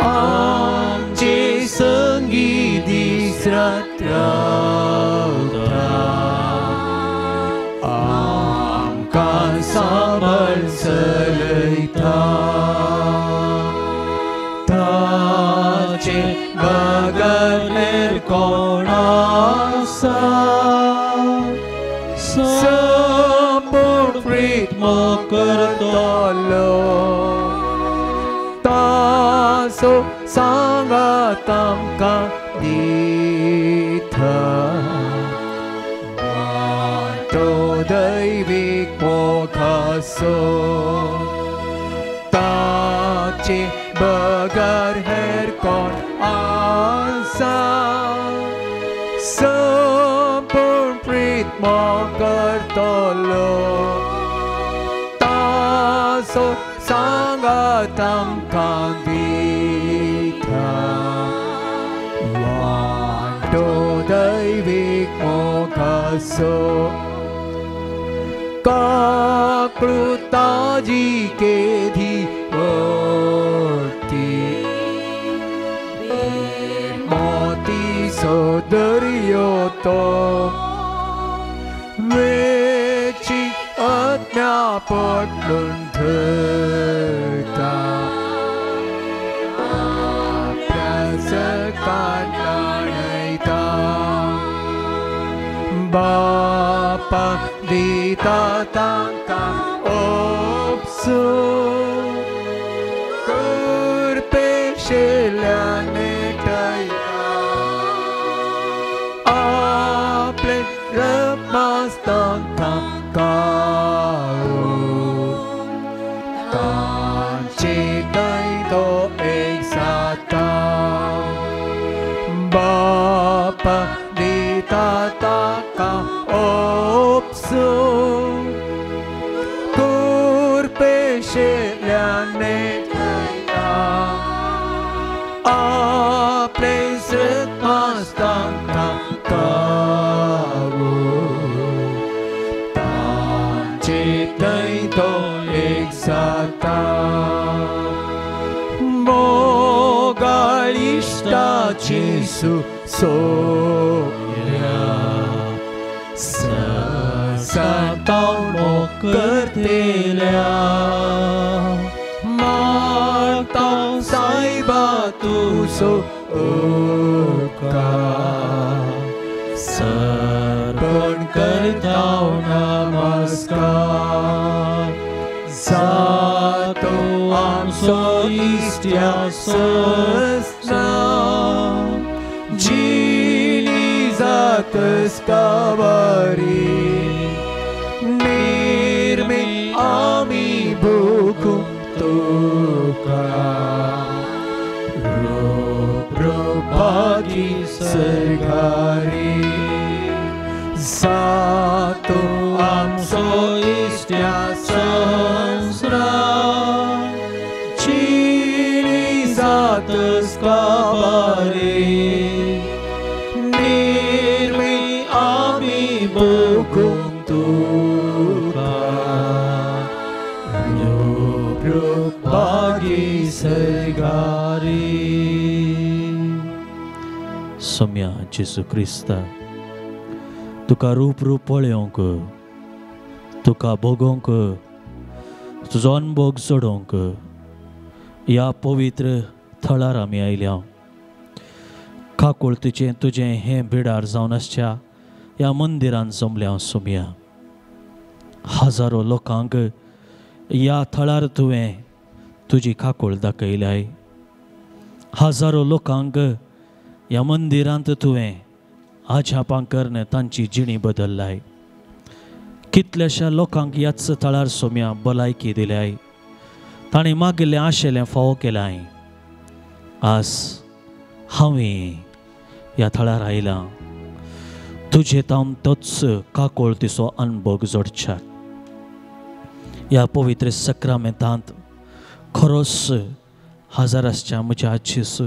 Amce sanghi di sratrauta amkan sabar selaita tace bagaler konasa sapurprit makartalo taso sangatam ka ditha to daivik pokaso tace bagar her kon asa sampurprit makartalo taso sangatam kang ditha wanto daivik mokaso kakrutaji ke dhivati moti sodaryoto vechi atnyapat lunthata apyasakan nanaita bapa dita tangka opso kurpeshilane kaya aple rapmastangka kau tanche dai to eksata bapa dita taka opso kurpeshilane kaya aples rapmastangka kau tanche to eksata mogalista Jesu soya sasatau mo kertelya matang sai batu so sarpan kertau namaskar satu amso istia sesna jini zates kavari nirmi ami buku tuka rupagi segari satu amso istia sesna jini zates kavari nirmi ami buku tuka rupagi segari सम्या जेसू क्रिस्ता तुका रूप पळोवंक तुका भोगोवंक तुजो अनुभव जोडोवंक ह्या पवित्र थळार आमी आयल्या काकुळतीचें तुजें हें बिडार जावन आसच्या ह्या मंदिरान जमल्या सोम्या हजारो लोकांक ह्या थळार तुवें तुजी काकुळ दाखयल्याय हजारो लोकांक ह्या मंदिरांत तुवें आजापां करन तांची जिणी बदल्लाय कितल्याशा लोकांक ह्याच थळार सोम्या भलायकी दिल्याय ताणें मागिल्लें आशेलें फावो केलाय आज हांवें ह्या थळार आयलां तुजे तावन तोच काकोळतीचो अनुभव जोडच्यात ह्या पवित्र सक्रामेंतांत खरोच हजाराच्या म्हज्या जेसू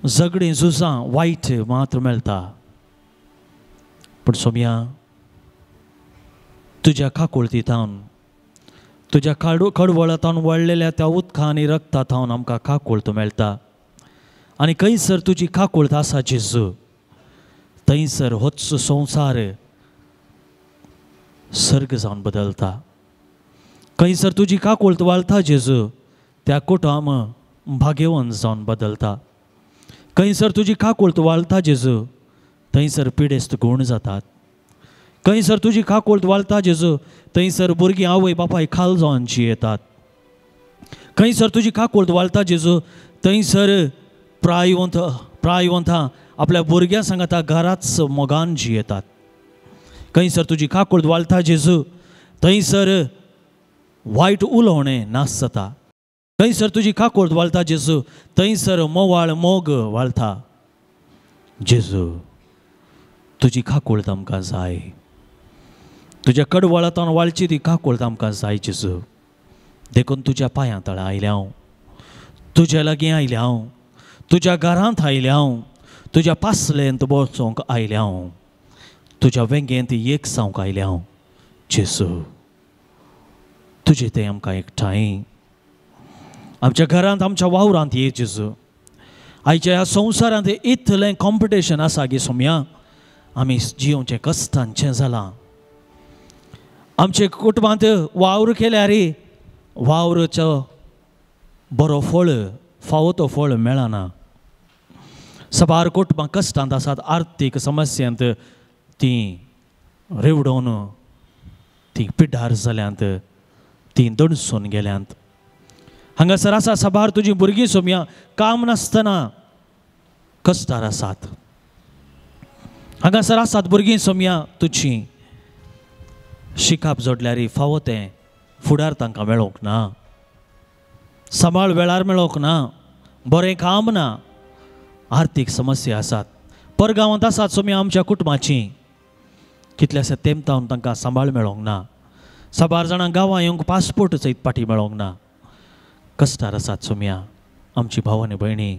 झगडीं झुजां वायट मात्र मेळटा, पूण सोम्या तुज्या काकुळतींतावन, तुज्या कडवळांतावन वळलेल्या त्या उदकां आनी रक्तांतावन आमकां काकुळत मेळटा. आनी खंयसर तुजी काकुळत आसा जेजू, थंयसर होच संवसार सर्ग जावन बदलता. खंयसर तुजी काकुळत वाळटा जेजू, त्या कुटुंब भाग्यवंत जावन बदलता. खंयसर तुजी काकुळत वाळटा जेजू, थंयसर पिडेस्त गूण जातात. खंयसर तुजी काकुळत वाळटा जेजू, थंयसर भुरगीं आवय बापाय खाल जावन जियेतात. खंयसर तुजी काकुळत वाळटा जेजू, थंयसर प्रायवंतां आपल्या भुरग्यां सांगाता घराच मोगान जियेतात. खंयसर तुजी काकुळत वाळटा जेजू, थंयसर वायट उलोवणें नास जाता. खंयसर तुजी काकुळत वाळटा जेजू, थंयसर मोवाळ मोग वाळटा. जेजू तुजी काकुळत आमकां जाय. तुज्या कडवळांतावन वाळची ती काकुळत आमकां जाय जेजू. देखून तुज्या पांयां तळा आयल्या हांव, तुज्या लागीं आयल्या हांव, तुज्या घरांत आयल्या हांव, तुज्या पासलेंत बसोंक आयल्या हांव, तुज्या वेंगेंत एक जावंक आयल्या हांव. जेजू तुजें तें आमकां एकठांय आमच्या घरांत आमच्या वावरांत ये जेजू. आयच्या ह्या संवसारांत इतलें कॉम्पिटिशन आसा गे सोम्या, आमी जिवचें कश्टांचें जालां. आमचे कुटुंबांत वावर केल्यार वावराचो बरो फळ फावो तो फळ मेळना. सबार कुटुंबां कश्टांत आसात, आर्थीक समस्यांत तीं रेवडोवन तीं पिड्डार जाल्यांत, तीं दणसून गेल्यांत. हांगासर आसा सबार तुजीं भुरगीं सोम्या काम नासतना कश्टार आसात. हांगासर आसात भुरगीं सोम्या तुजीं शिकाप जोडल्यार फावो तें फुडार तांकां मेळोंक ना, सांबाळ वेळार मेळोंक ना, बरें काम ना, आर्थीक समस्या आसात. परगांवांत आसात सोम्या आमच्या कुटुंबाचीं, कितल्याशा तेंमतावन तांकां सांबाळ मेळोंक ना. साबार जाणांक गांवां येवंक पासपोर्ट सयत पाटी मेळोंक ना. कश्टार आसात सोम्या आमची भाव आनी भयणी.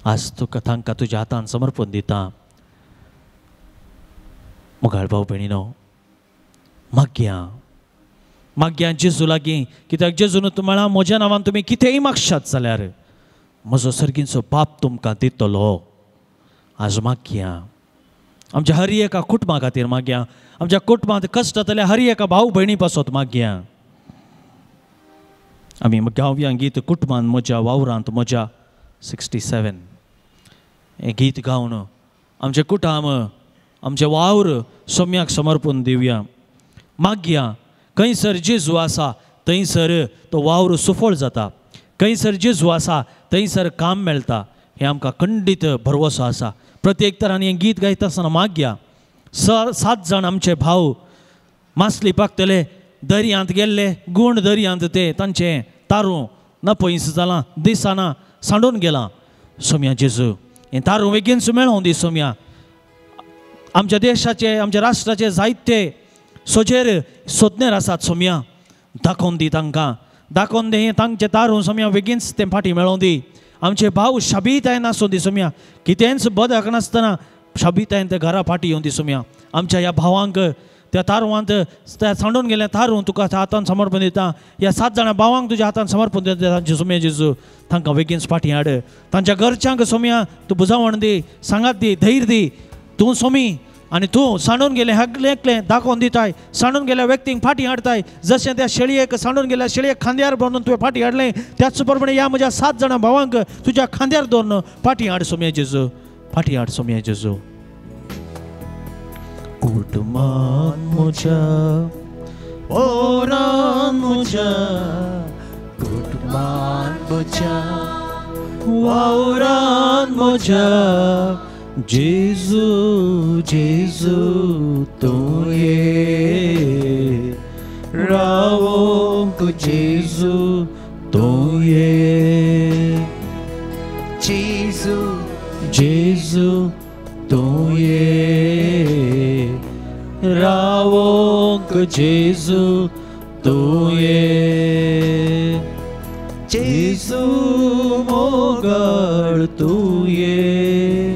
आज तुका तांकां तुज्या हातान समर्पण दिता. मुगाळ भाव भयणीनो, माग्या जेजू लागीं, कित्याक जेजून तुम्हाला म्हज्या नांवान तुमी कितेंय मागशात जाल्यार म्हजो सर्गीचो बाप तुमकां दितलो. आज माग्या आमच्या हर एका कुटुंबा खातीर माग्या, आमच्या कुटुंबांत कश्ट जातल्या हर एका भाव भयणी पासत माग्या. आमी गांवया गीत कुटुंबांत म्हज्या वावरांत म्हज्या 67 हें गीत गावन आमचे कुटुंब आमचे वावर सोम्याक समर्पण दिवया. माग्या खंयसर जेजू आसा थंयसर तो वावर सुफळ जाता. खंयसर जेजू आसा थंयसर काम मेळटा. हें आमकां खंडीत भरवसो आसा. प्रत्येक तरांनी हें गीत गायता आसतना माग्या. 7 जाण आमचे भाव मासली पाकतले, दर्यांत गेल्ले, गूण दर्यांत ते तांचें तारूं न पयस जालां, दिसाना सांडून गेलां. सोम्या जेजू हें तारूं बेगीनच मेळों दी सोम्या. आमच्या देशाचे आमच्या राष्ट्राचे जायते सोजेर सोदनेर आसात सोम्या. दाखोवन दी तांकां, दाखोवन दे हें तांचें तारूं सोम्या बेगीनच तें फाटीं मेळों दी. आमचे भाव शाबीतायेन आसूं दी सोम्या. कितेंच बदक नासतना शाबीतायेन ते घरा फाटीं येवं दी सोम्या. आमच्या ह्या भावांक त्या तारुवांत त्या सांडून गेल्या तारूं तुका हातान समर्पण दिता. ह्या 7 जाणां भावांक तुज्या हातान समर्पण दिता. तांचे सोम्या जेजू तांकां बेगीनच फाटीं हाड. तांच्या घरच्यांक सोम्या तूं बुजावण दी, सांगात दी, धैर्य दी. तूं सोमी आनी तूं सांडून गेले एकलें दाखोवन दिताय. सांडून गेल्या व्यक्तींक फाटीं हाडताय. जशें त्या शेळयेक सांडून गेल्या शेळयेक खांद्यार बांदून तुवें फाटीं हाडलें, त्याच प्रमाणे ह्या म्हज्या 7 जाणां भावांक तुज्या खांद्यार दवरून फाटीं हाड सोम्या जेजू. फाटीं हाड सोम्या जेजू. कुटुंबान म्हज्या ओरान म्हज्या, कुटुंबान म्हज्या वावरान म्हज्या, जेजू जेजू तूं ये रावोंक, जेजू तूं ये. जेजू जेजू तूं ये रावोंक, जेजू तूं ये. जेजू मोगळ तुये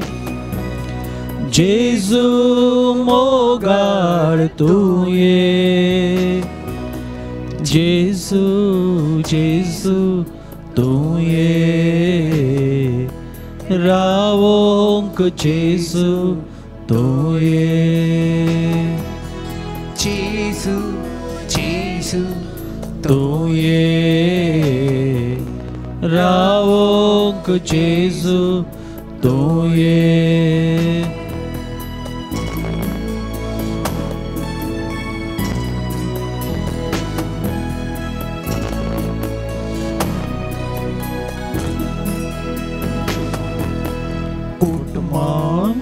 जेजू मोगाळ तुये जेजू जेजू तुये रावोंक जेजू तुये जेजू जेजू तुये रावोंक जेजू तुये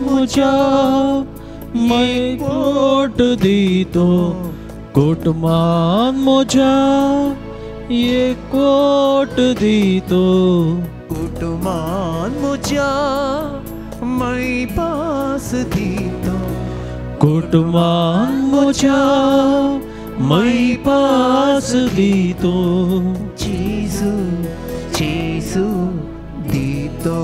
मुझा मैं कोट दीतो कोटमान मुझा ये कोट दीतो कुटुमान मुझा मैं पास दीतो कोटमान मुझा मैं पास दीतो जेजू जेजू दीतो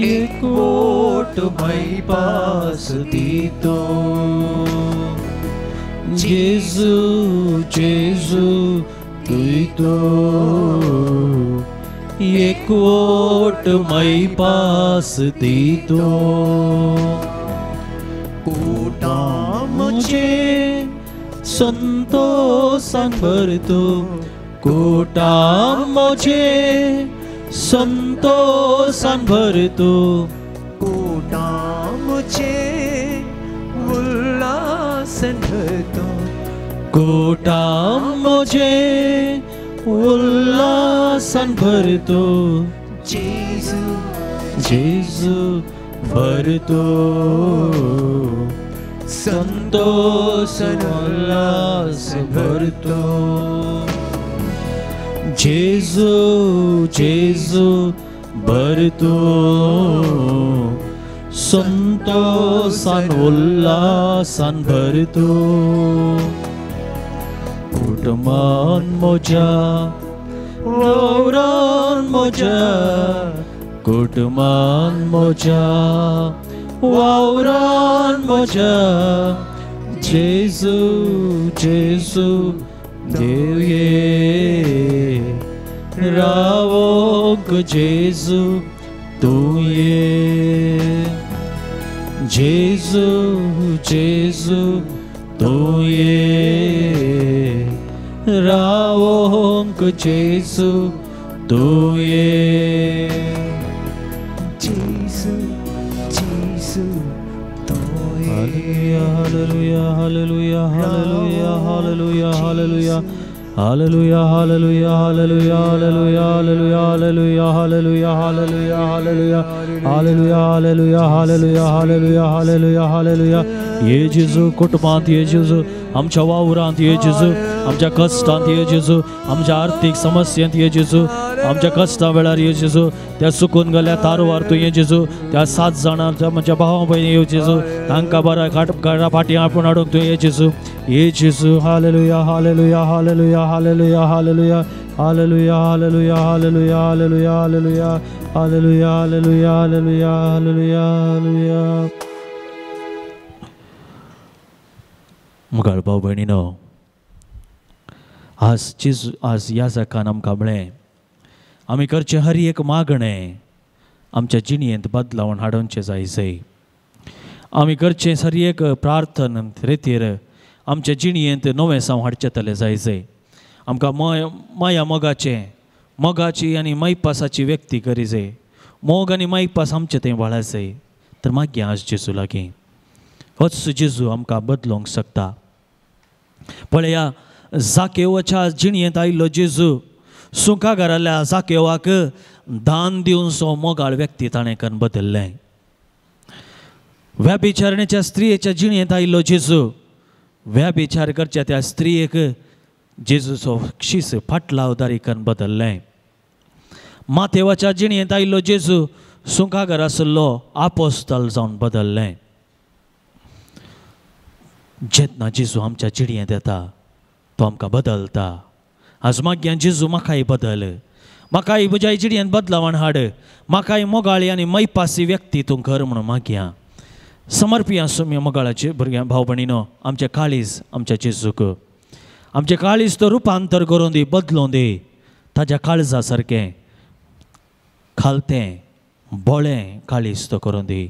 ये कोट मैं पास दीतो जेजू जेजू दीतो ये कोट मैं पास दीतो कोटा मुझे संतोषान भरतो कोटा मुझे संतोषान भरतो कोटा मुझे उल्लासन भरतो कोटा मुझे उल्लासन भरतो जेजू जेजू भरतो संतोषान उल्लास भरतो जेजू जेजू भरतो संतोषान उल्लासान भरतो कुटुंबान मोजा वावरान मोजा कुटुंबान मोजा वावरान मोजा जेजू जेजू देवये रावोंक जेजू तुये जेजू जेजू तुये रावोंक जेजू तुये जेजू जेजू तोये हालेलुया हालेलुया हालेलुया हालेलुया हालेलुया हालेलुया हालेलुया हालेलुया हालेलुया हालेलुया हालेलुया हालेलुया हालेलुया हालेलुया हालेलुया हालेलुया हालेलुया हालेलुया ये जेजू कुटुंबांत ये जेजू आमच्या वावरांत ये जेजू आमच्या कश्टांत ये जेजू आमच्या आर्थीक समस्यांत ये जेजू आमच्या कश्टां वेळार ये जेजू त्या सुकून गेल्या तारवार तूं ये जेजू त्या 7 जाणांच्या म्हज्या भावा भयणी ये जेजू तांकां बरा घरा फाटी आपूण हाडूंक तूं ये जेजू हालेलुया हालेलुया हालेलुया हालेलुया हालेलुया हालेलुया हालेलुया हालेलुया हालेलुया हालेलुया हालेलुया हालेलुया हालेलुया हालेलुया हालेलुया मुगाळ भाव भयणीनो आज ह्या जगान आमकां म्हळें आमी करचें हर एक मागणें आमच्या जिणयेंत बदलावण हाडोवचें जायचें आमी करचें हर एक प्रार्थन रितीर आमच्या जिणयेंत नवें साव हाडचें जायचें आमकां माया मोगाची आनी मैपासाची व्यक्ती करीजे मोग आनी मैपास आमचें थंय वाळायचें तर मागीर आज जेजू लागीं होच जेजू आमकां बदलोवंक शकता पळया जाकेवाच्या जिणयेंत आयिल्लो जेजू सुखां घराल्या जाकेवाक दान दिवन सो मोगाळ व्यक्ती ताणें करून बदल्लें व्यभिचारणेच्या स्त्रियेच्या जिणयेंत आयिल्लो जेजू व्यभिचार करच्या त्या स्त्रियेक जेजूचो शीस फाटलावदारी करून बदल्लें मातेवाच्या जिणयेंत आयिल्लो जेजू सुखां घर आसलो आपोस्तल जावन बदल्लें जेन्ना जेजू आमच्या जिणयेंत येता तो आमकां बदलता आज मागीर जेजू म्हाकाय बदल म्हाकाय म्हज्या जिणेंत बदलावण हाड. म्हाकाय मोगाळी आनी मैपासी व्यक्ती तूं कर म्हणून मागया. समर्पिया सुम्य मोगाळाचे भुरग्यां भाव भयणीनो, आमचें काळीज आमच्या जेजूक, आमचें काळीज तो रुपांतर करून दी, बदलून दी. ताज्या काळजा सारकें खालतें बोळें काळीज तो करून दी.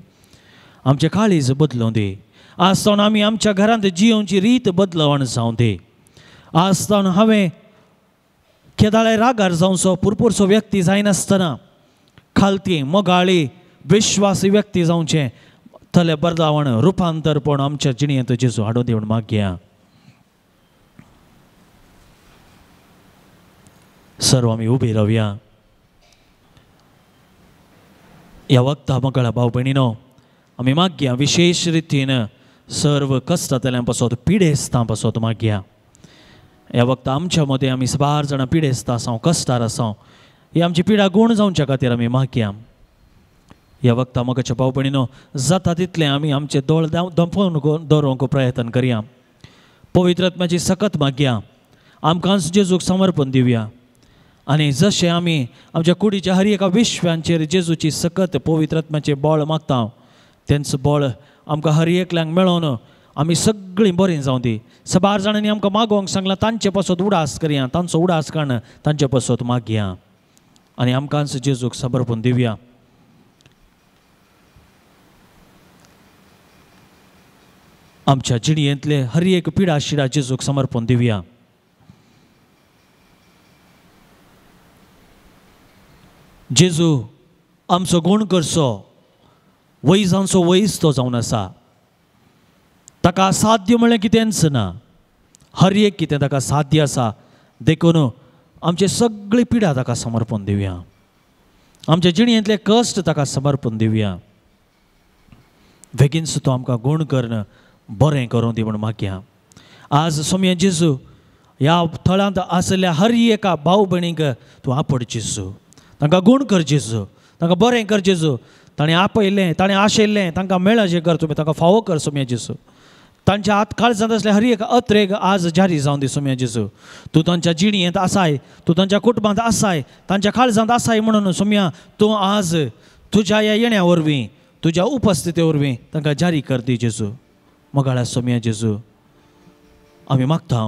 आमचें काळीज बदलून दी. आज तावन आमी आमच्या घरांत जियोवची रीत बदलावण जावं दी. आज तावन हांवें केदाळे रागार जावचो पुरपुरसो व्यक्ती जायनासतना खालती मोगाळी विश्वासी व्यक्ती जावचें. तले बदलावण रुपांतरपण आमच्या जिणेंत जेजू हाडून दिवून मागया. सर्व आमी उबी रावया. ह्या वक्ता मोगाळा भाव भयणीनो, आमी मागया विशेष रितीन सर्व कश्टांतल्यान पासत पिडेस्तां पासत मागया. ह्या वक्ता आमच्या मदें आमी बार जाणां पिडेस्तां आसां, कश्टार आसां. ही आमची पिडा गूण जावच्या खातीर आमी मागया. ह्या वक्ता मोगाच्या भाव भयणीनो, जाता तितलें आमी आमचे दोळ दंपोवन दवरूंक प्रयत्न करया. पवित्र आत्म्याची सकत मागया. आमकां जेजूक समर्पण दिवया. आनी जशें आमी आमच्या कुडीच्या हर एका विश्वांचेर जेजूची सकत पवित्र आत्म्याचें बळ मागता, तेंच बळ आमकां हर एकल्यांक मेळोन आमी सगळीं बरीं जावं दी. बार जाणांनी आमकां मागोवंक सांगलां, तांचे पासत उडास करया. तांचो उडास काडून तांचे पासत मागया आनी आमकां जेजूक समर्पण दिवया. आमच्या जिणेंतले हर एक पिडा शिडा जेजूक समर्पण दिवया. जेजू आमचो गूण करचो, वैजांचो वैज तो जावन आसा. ताका असाध्य म्हणलें कितेंच ना. हर एक कितें ताका साध्य आसा. देखून आमचे सगळी पिडा ताका समर्पण दिवया. आमच्या जिणेंतले कश्ट ताका समर्पण दिवया. बेगीन तो आमकां गूण करन बरें करूं दी म्हूण मागया. आज सोम्या जेजू ह्या थळांत आसल्या हर एका भाव भयणीक तूं आपड जेजू. तांकां गूण कर जेजू. तांकां बरें कर जेजू. ताणें आपयलें, ताणें आशेल्लें तांकां मेळ्ळें जें कर तुमी. तांकां फावो कर सोम्या जेजू. तांच्या हात काळजांत असले हर एक अत्रेक आज जारी जावन दी सोम्या जेजू. तूं तांच्या जिणेंत आसाय, तूं तांच्या कुटुंबांत आसाय, तांच्या काळजांत आसाय म्हणून सोम्या तूं आज तुज्या ह्या येण्या वरवीं, तुज्या उपस्थिती वरवीं तांकां जारी कर दी जेजू. मोगाळा सोम्या जेजू आमी मागता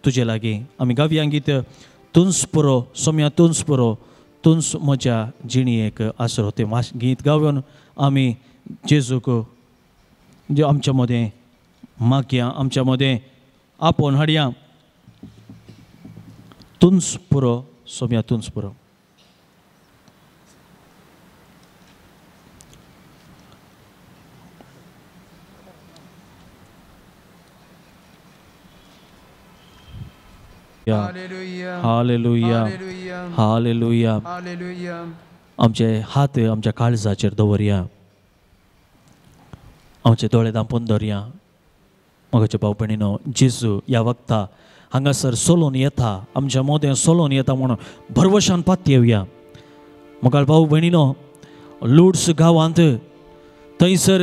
तुजे लागीं. आमी गावया गीत तुंस पुरो सोम्या तुंस पुरो, तुंस म्हज्या जिणयेक आसरो. तें गीत गावन आमी जेजूक जे आमच्या मदें मागया, आमच्या मदें आपोवन हाडया. तुंस पुरो सोम्या तुंस पुरो. Hallelujah, hallelujah. आमचे हात आमच्या काळजाचेर दवरया. आमचे दोळे धांपून दवरया. मोगाच्या भाव भयणीनो, जेजू ह्या वक्ता हांगासर सोलून येता, आमच्या मोदें सोलून येता म्हणून भरवशान पाती येवया. मोगाळ भाव भयणीनो, लुड्स गांवांत थंयसर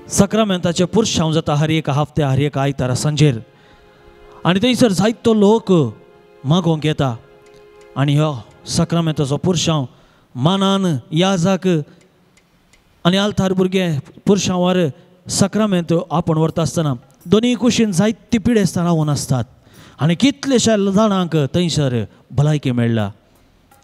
सक्रामेंताचे पुरशांव जाता हर एक हफ्त्या, हर एक आयतारा सांजेर. आनी थंयसर जायतो लोक मागोवंक येता. आनी हो सक्रामेंताचो पुरशांव मानान याजाक आनी आल्तार भुरगे पुरशांवार सक्रामेंत आपण व्हरता आसतना दोनी कुशीन जायती पिडेस्तां रावून आसतात. आनी कितलेशा जाणांक थंयसर भलायकी मेळ्ळा.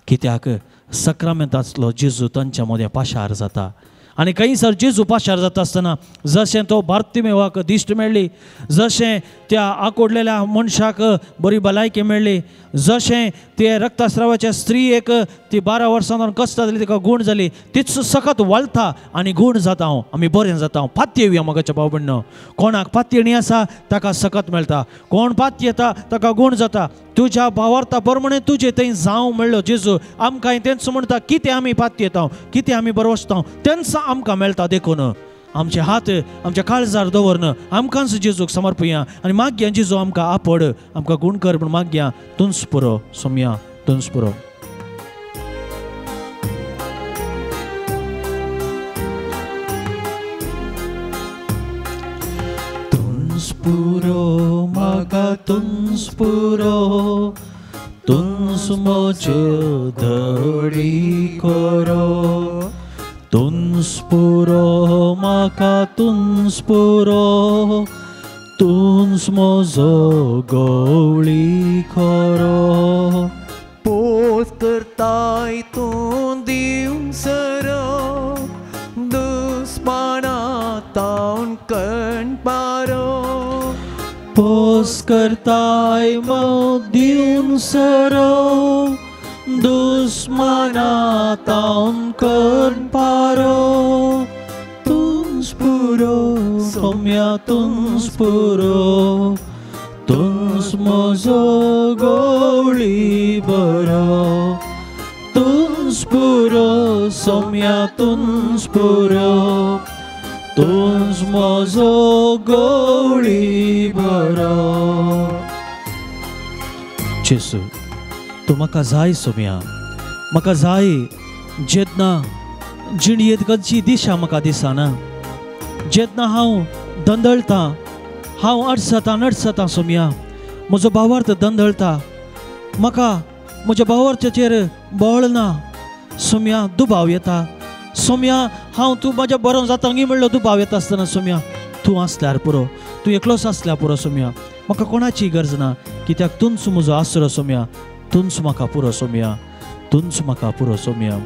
कित्याक सक्रामेंतांतलो जेजू तांच्या मदें पाशार जाता. आनी खंयसर जेजू पाशार जाता आसतना जशें तो बार्तिमेवाक दिश्ट मेळ्ळी, जशें त्या आकोडलेल्या मनशाक बरी भलायकी मेळ्ळी, जशें ते रक्तस्रावाच्या स्त्रीयेक ती 12 वर्सां कश्ट जाली तिका गूण जाली, तीच सकत वळता आनी गूण जाता हांव, आमी बरें जाता हांव. पाती येवया मोगाच्या भाव भयणीनो. कोणाक पातयणी आसा ताका सकत मेळटा. कोण पाती येता ताका गूण जाता. तुज्या भावार्था प्रमाणे तुजें थंय जावं मेळ्ळो जेजू. आमकां तेंच म्हणटा कितें आमी पाती येता, कितें आमी बरो वचता तेंच आमकां मेळटा. देखून आमचे हात आमच्या काळजार दवरन आमकांच जेजूक समर्पया आनी मागया जेजू आमकां आपड, आमकां गूण कर म्हूण मागया. तुंस पुरो सोम्या तुंस पुरो. तुंस पुरो म्हाका तुंस पुरो, तुन्स मोचे धडी करो तुन्स पुरो म्हाका तुन्स पुरो तुन्स मोजो गवळी खरो पोस करताय तूं दिवंक सरो दुस्मानातावन कणपारो पोस करताय दिवन सरो दुस्मानातावन कणपारो तुन्स पुरो सोम्या तुन्स पुरो तुन्स मोजो गवळी बरो तुन्स पुरो सोम्या तुन्स पुरो तुन्स मोजो गवळी बरो जेसू तू म्हाका जाय सोम्या म्हाका जाय जेन्ना जिणयेंत खंयची दिशा म्हाका दिसना जेन्ना हांव दंदळटा हांव अडसतां सोम्या म्हजो भावार्थ दंदळटा म्हाका म्हज्या भावार्थाचेर बळ ना सोम्या दुबाव येता सोम्या हांव तूं म्हाज्या बरो जाता गी म्हणलो दुबाव येता आसतना सोम्या तूं आसल्यार पुरो तूं एकलोच आसल्यार पुरो सोम्या म्हाका कोणाची गरज ना कित्याक तुंच म्हजो आसरो सोम्या तुंच म्हाका पुरो सोम्या तुंच म्हाका पुरो सोम्या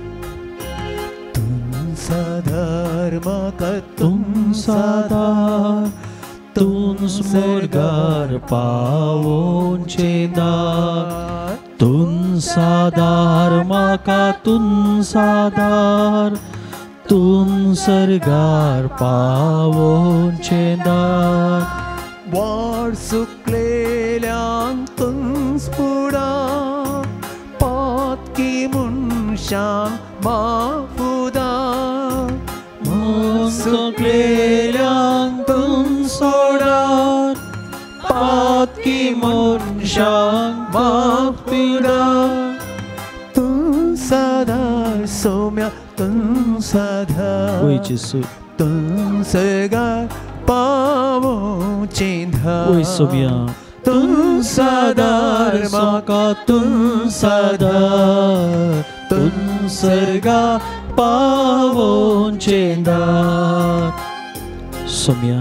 साधार म्हाका तुंच आदार तुंच मोरगार पावोनचे दार तुंच आदार म्हाका तुंच आदार तुंच सरगार पावोनचे दार वाड सुकलेल्यांक तुंच पुडा पातकी मनशांक माफुदा सुकलेल्यांक तुंच सोडार पातकी मनशांक माफुदा तुंच आदार सोम्या तुंच आदार ओय जेसू तुंच सरगार पावोचें धार ओय सोम्या तुंच आदार म्हाका तुंच आदार तुंच सरगार पावोनचे दार सोम्या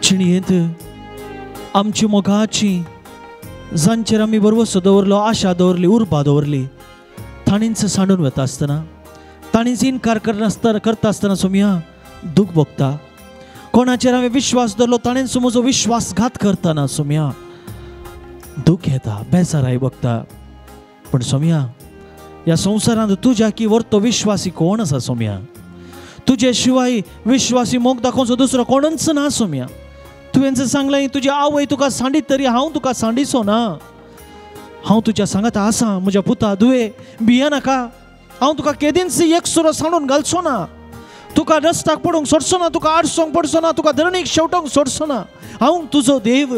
जिणयेंत आमची मोगाची जांचेर आमी भरवंसो दवरलो आशा दवरली उर्बा दवरली तांणीच सांडून वता आसतना तांणीच इन्कार करता आसतना सोम्या दूख भोगता कोणाचेर हांवें विश्वास दवरलो ताणेंच म्हजो विश्वासघात करतना सोम्या दूख येता बेजाराय भोगता पण सोम्या ह्या संवसारांत तुज्या की व्हरतो विश्वासी कोण आसा सोम्या तुजे शिवाय विश्वासी मोग दाखोवचो दुसरो कोणूच ना सोम्या तुवें जर सांगलें तुजी आवय तुका सांडीत तरी हांव तुका सांडिचो ना हांव तुज्या सांगाता आसा म्हज्या पुता दुवे भिये नाका हांव तुका केदींच एक सुरो सांडून घालचो ना तुका रस्त्याक पडूंक सोडचो ना तुका आडसोंक पडचो ना तुका धरणीक शेवटोंक सोडचो ना हांव तुजो देव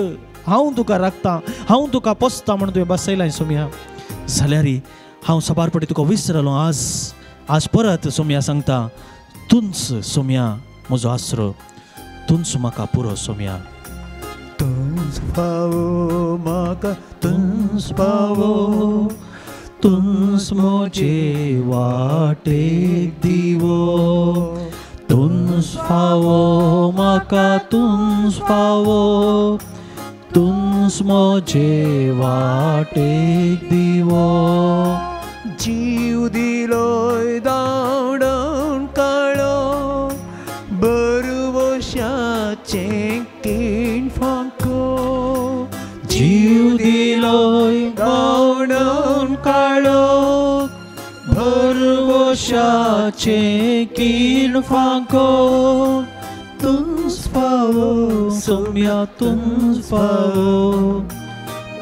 हांव तुका राखता हांव तुका पोसता म्हणून तुवें बसयलां सोम्या जाल्यार हांव सबारपटी तुका विसरलो आज परत सोम्या सांगता तुंच सोम्या म्हजो आसरो तुंच म्हाका पुरो सोम्या तुंच फावो म्हाका तुंच पावो तुंच मोजे वाटेक दिवो तुंच फावो म्हाका तुंच फावो तुंच मोजे वाटेक दिवो जीव दिलोय दावडोन काळो बरवशाचें कीण फांको जीव दिलोय दावडोन काळो भरवशाचें कीण फांको तुंच फावो सोम्या तुंच फावो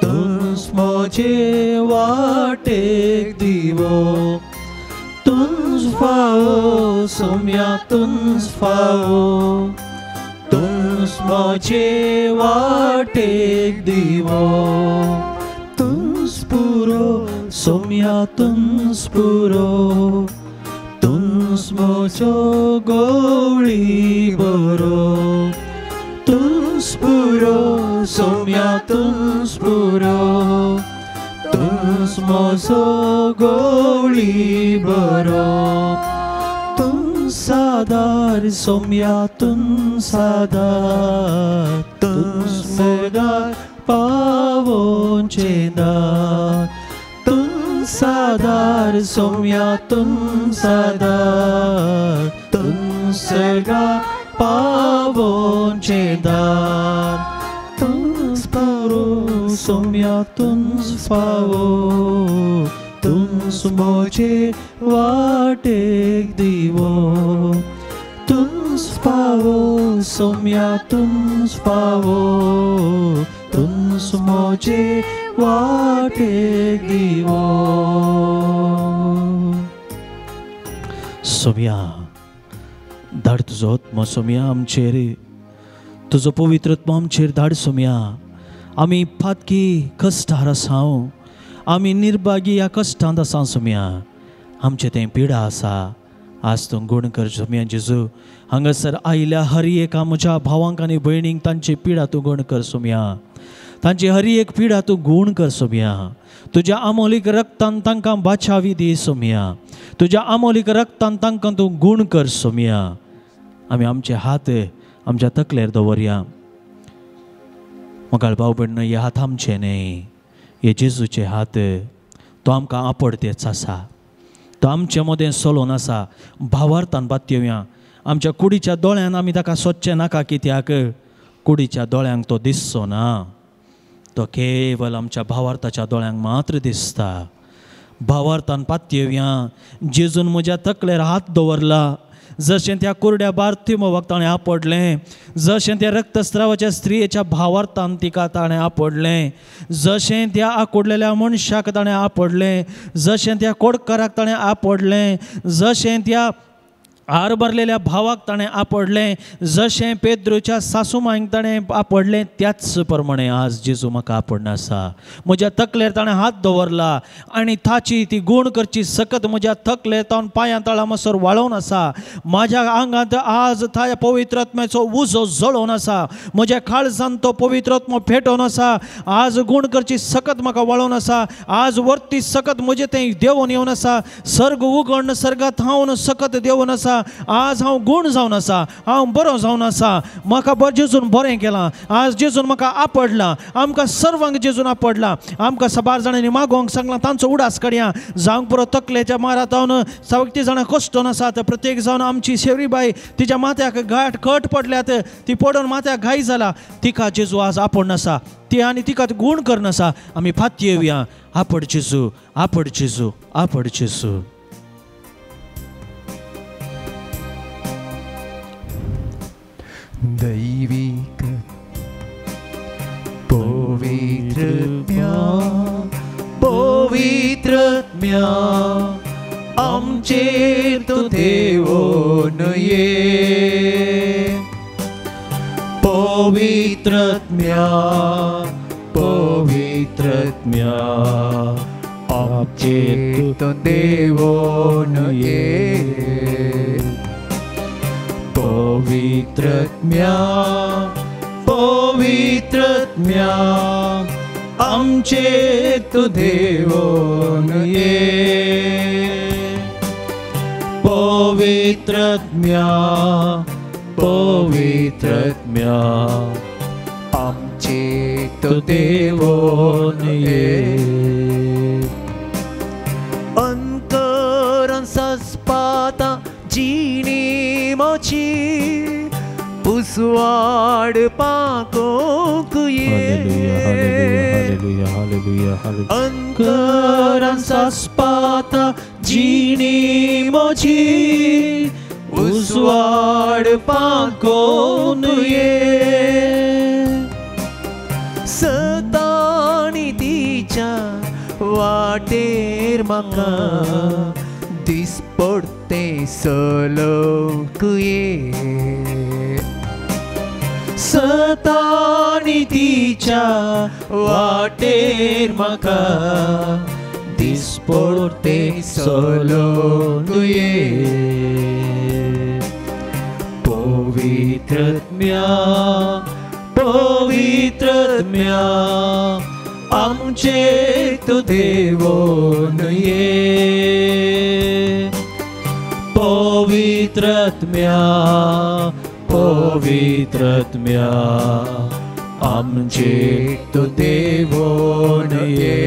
तुंच मोजे वाटेक दिवो तुंच फावो सोम्या तुंच फावो तुंच मोजे वाटेक दिवो तुंच पुरो सोम्या तुंच पुरो तुंच मोजो गवळी बरो तुंच पुरो सोम्या तुम स्पुरो तुम मोसो गोळी बरो तुम सादार सोम्या तुम सादार तुम स्वर्गार पावोंचे दार तुम सादार सोम्या तुम सादार तुम स्वर्गार पावोंचे दार तुम स्पारो सोम्या तुम स्पावो तुम मोचे वाटेक दिवो तुम स्पावो सोम्या तुम स्पावो तुम मोचे वाटेक दिवो सोम्या धाड तुजो आत्मा सोम्या आमचेर तुजो पवित्रत्व आमचेर धाड सोम्या आमी फातकी कश्टार आसाव आमी निर्भागी ह्या कश्टांत आसा सोम्या आमचे तें पिडा आसा आज तूं गुण कर सोम्या जेजू हांगासर आयिल्ल्या हर एका म्हज्या भावांक आनी भयणींक तांची पिडा तूं गुण कर सोम्या तांची हर एक पिडा तूं गुण कर सोम्या तुज्या अमोलीक रक्तान तांकां बाचावी दी सोम्या तुज्या अमोलीक रक्तान तांकां तूं गुण कर सोम्या आमी आमचे हात आमच्या तकलेर दवरया मोगाळ भाव भयण हे हात आमचे न्ही हे जेजूचे हात तो आमकां आपडतेच आसा तो आमचे मदें चलोवन आसा भावार्थान बातयेवया आमच्या कुडीच्या दोळ्यान आमी ताका सोदचें नाका कित्याक कुडीच्या दोळ्यांक तो दिसचो ना तो केवल आमच्या भावार्थाच्या दोळ्यांक मात्र दिसता भावार्थान पातयेवया जेजून म्हज्या तकलेर हात दवरला जशें त्या कुरड्या बार्तिमेवाक ताणें आपडलें जशें त्या रक्तस्रावाच्या स्त्रियेच्या भावार्थान तिका ताणें आपडलें जशें त्या आकुडलेल्या मनशाक ताणें आपडलें जशें त्या कोडकाराक ताणें आपडलें जशें त्या आर भरलेल्या भावाक ताणें आपडलें जशें पेद्रूच्या सासूमांक ताणें आपडलें त्याच प्रमाणे आज जेजू म्हाका आपडना आसा म्हज्या तकलेर ताणें हात दवरला आनी ताची ती गुण करची सकत म्हज्या तकलेर तावन पांयां तळा मसर वाळोवन आसा म्हाज्या आंगांत आज ताच्या पवित्रात्म्याचो उजो जळोवन आसा म्हज्या काळजांत तो पवित्रात्मो पेटोवन आसा आज गुण करची सकत म्हाका वाळोवन आसा आज वर्ती सकत म्हजें तें देंवून येवन आसा सर्ग उगडन सर्गांत हांवन सकत देंवून आसा आज हांव गुण जावन आसा हांव बरो जावन आसा म्हाका जेजून बरें केलां आज जेजून म्हाका आपडला आमकां सर्वांक जेजून आपडला आमकां साबार जाणांनी मागोवंक सांगलां तांचो उडास काडया जावंक पुरो तकलेच्या मारात जावन सावक्ती जाणां कश्टोन आसात प्रत्येक जावन आमची शेवरीबाई तिच्या माथ्याक घाट कट पडल्यात ती पडून माथ्याक घाई जाला तिका जेजू आज आपड आसा ती आनी तिका गुण करनासा आमी फाती येवया आपड जेजू आपड जेजू आपड जेजू दैविक पवित्रत्म्या पवित्रत्म्या आमचेर तूं देवोन ये पवित्रत्म्या पवित्रत्म्या आमचेर तूं देवोन ये पवित्रत्म्या पवित्रत्म्या आमचे तू देवोन ये पवित्रत्म्या पवित्रत्म्या आमचे तू देवोन ये अंतरान सस्पाता जीनी मोची उसवाड पाकोक ये अंतरान सस्पाता जीनी मोची उसवाड पाकोन ये सतानी तिच्या वाटेर म्हाका दिसपडते सलोक ये सतानी तिच्या वाटेर म्हाका दिसपडते सलोक ये पवित्रत्म्या पवित्रत्म्या पवित्रत्म्या आमचेर तूं देवोन ये पवित्रत्म्या पवित्रत्म्या आमचेर तूं देवोन ये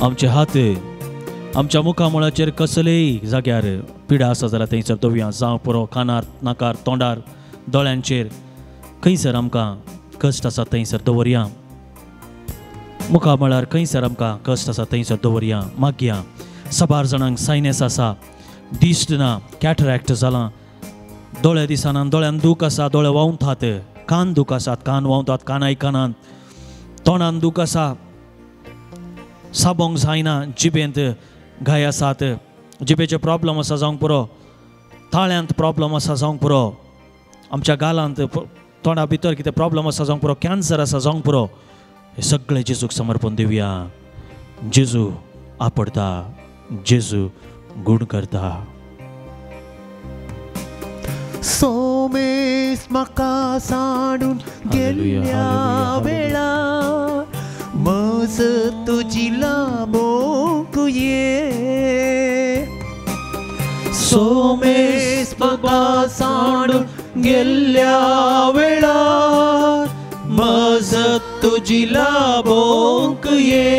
आमचे हात आमच्या मुखामळाचेर कसलेय जाग्यार पिडा आसा जाल्यार थंयसर दवया जावं पुरो कानार नाकार तोंडार दोळ्यांचेर खंयसर आमकां कश्ट आसा थंयसर दवरया मुखामळार खंयसर आमकां कश्ट आसा थंयसर दवरया मागया साबार जाणांक सायनस आसा दिश्ट ना कॅटरॅक्ट जालां दोळे दिसना दोळ्यान दूख आसा दोळे व्हांवतात कान दूख आसात कान व्हांवतात कान आयकनात तोंडान दूख आसा साबोंक जायना जिबेंत घाय आसात जिबेचे प्रॉब्लम आसा जावंक पुरो ताळ्यांत प्रॉब्लम आसा जावंक पुरो आमच्या गालांत तोंडा भितर कितें प्रॉब्लम आसा जावंक पुरो कॅन्सर आसा जावंक पुरो हे सगळे जेजूक समर्पण दिवया जेजू आपडता जेजू गूण करता सोमेस म्हाका सांडून गेल्ल्या वेळार मज तुजी लांबोंक ये सोमेस म्हाका सांडून गेल्ल्या वेळार मजत तुजी लाबोंक ये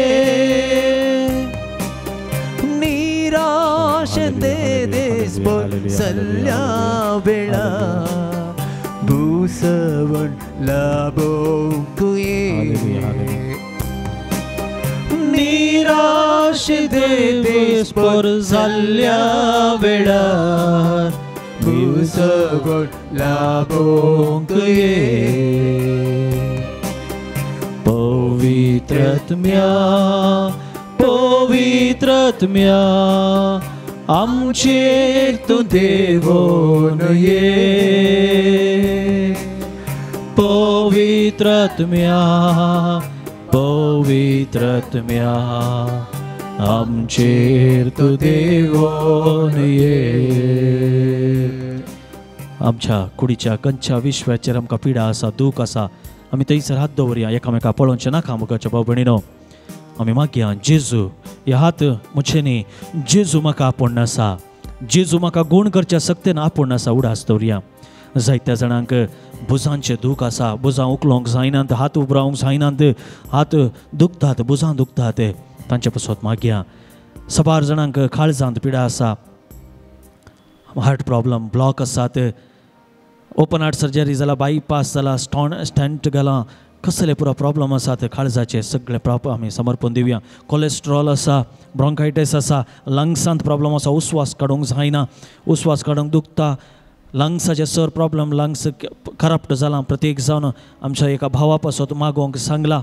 निराश देस सल्ल्या वेळार भूसवण लांबोंक ये निराश देस पर जाल्ल्या वेळार भूसवण लांबोंक ये पवित्रत्म्या पवित्रत्म्या आमचेर तूं देवोन ये पवित्रत्म्या पवित्रत्म्या आमचेर तूं देवोन ये आमच्या कुडीच्या कंच्या विश्वाचेर आमकां पिडा आसा दूख आसा आमी थंयसर हात दवरया एकामेका पळोवचे नाका मुखाच्या भाव भयणीनो आमी मागया जेजू हे हात मुझे न्ही जेजू म्हाका आपोण आसा जेजू म्हाका गूण करच्या सक्तेन आपोण आसा उडास दवरया जायत्या जाणांक भुजांचे दूख आसा भुजां उखलोवंक जायनात हात उबरावंक जायनात हात दुखतात भुजां दुखतात तांचे पासत मागया साबार जाणांक काळजांत पिडा आसा हार्ट प्रॉब्लम ब्लॉक आसात ओपन हार्ट सर्जरी जाला बायपास जाला स्टंट घाला कसले पुरो प्रॉब्लम आसात काळजाचे सगळे आमी समर्पण दिवया कोलेस्ट्रॉल आसा ब्रोंकायटीस आसा लंग्सांत प्रॉब्लम आसा उस्वास काडूंक जायना उस्वास काडूंक दुखता लंग्साचे सर प्रॉब्लम लंग्स करप्ट जाला प्रत्येक जावन आमच्या एका भावा पासत मागोवंक सांगला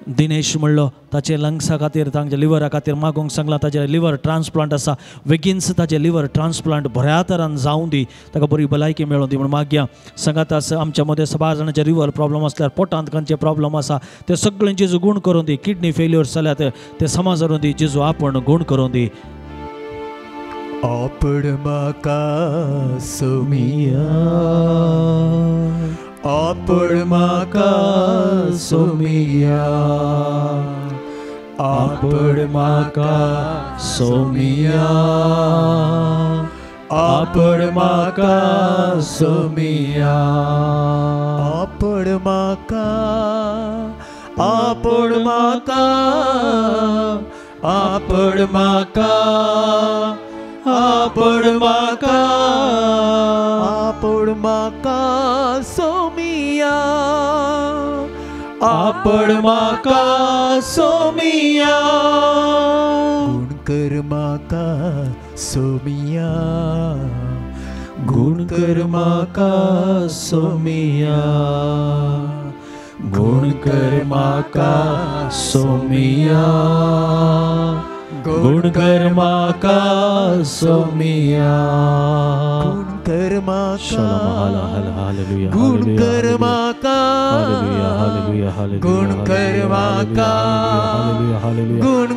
दिनेश म्हणलो ताचे लंग्सा खातीर तांच्या लिवरा खातीर मागोवंक सांगला ताचे लिवर ट्रान्सप्लांट आसा बेगीनच ताचे लिवर ट्रान्सप्लांट बऱ्या तरान जावं दी ताका बरी भलायकी मेळोवन दी म्हण मागया सांगात आसा आमच्या मदें साबार जाणांचे लिवर प्रॉब्लम आसल्यार पोटांत खंयचे प्रॉब्लम आसा ते सगळें जेजू गूण करून दी किडनी फेल्युअर्स जाल्यात ते समाजारून दी जेजू आपण गूण करून दी आपड म्हाका सोमिया आपड म्हाका सोमिया आपड म्हाका सोमिया आपड म्हाका सोमिया आपड म्हाका आपड म्हाका आपड म्हाका आपड म्हाका आपड म्हाका सोमिया आपड म्हाका सोमिया गुण कर म्हाका सोमिया गुण कर म्हाका सोमिया गुण कर म्हाका सोमिया गुण कर म्हाका सोमिया गुण कर म्हाका गुण कर म्हाका गुण कर म्हाका गुण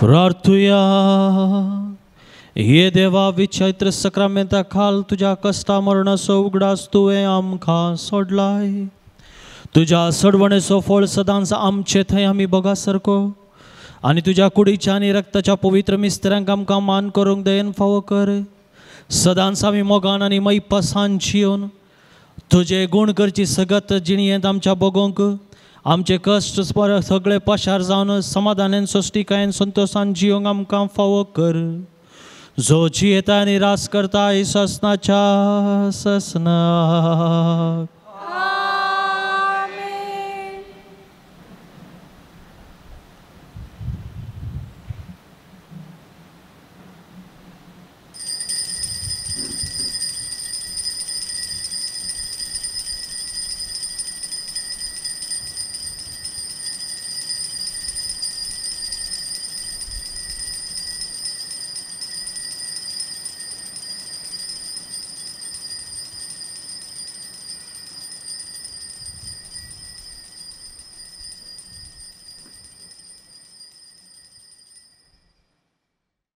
प्रार्थूया. ये देवा विचैत्र सक्रामेंता खाल तुझ्या कष्टा मरणाचो उगडास तुवें आमकां सोडलाय. तुझ्या सडवणेचो फळ सदांच आमचे थंय आमी बगा सारको आनी तुझ्या कुडीच्या आनी रक्ताच्या पवित्र मिस्त्र्यांक आमकां मान करूंक दयेन फावो कर. सदांच आमी मोगान आनी मैपासान जियोन तुझे गुण करची सगत जिणयेंत आमच्या बगोंक आमचे कश्ट सगळे पशार जावन समाधानान सोश्टिकायेन संतोषान जियोंक आमकां फावो कर. जो जियेता आनी रास करता ससनाच्या ससनाक.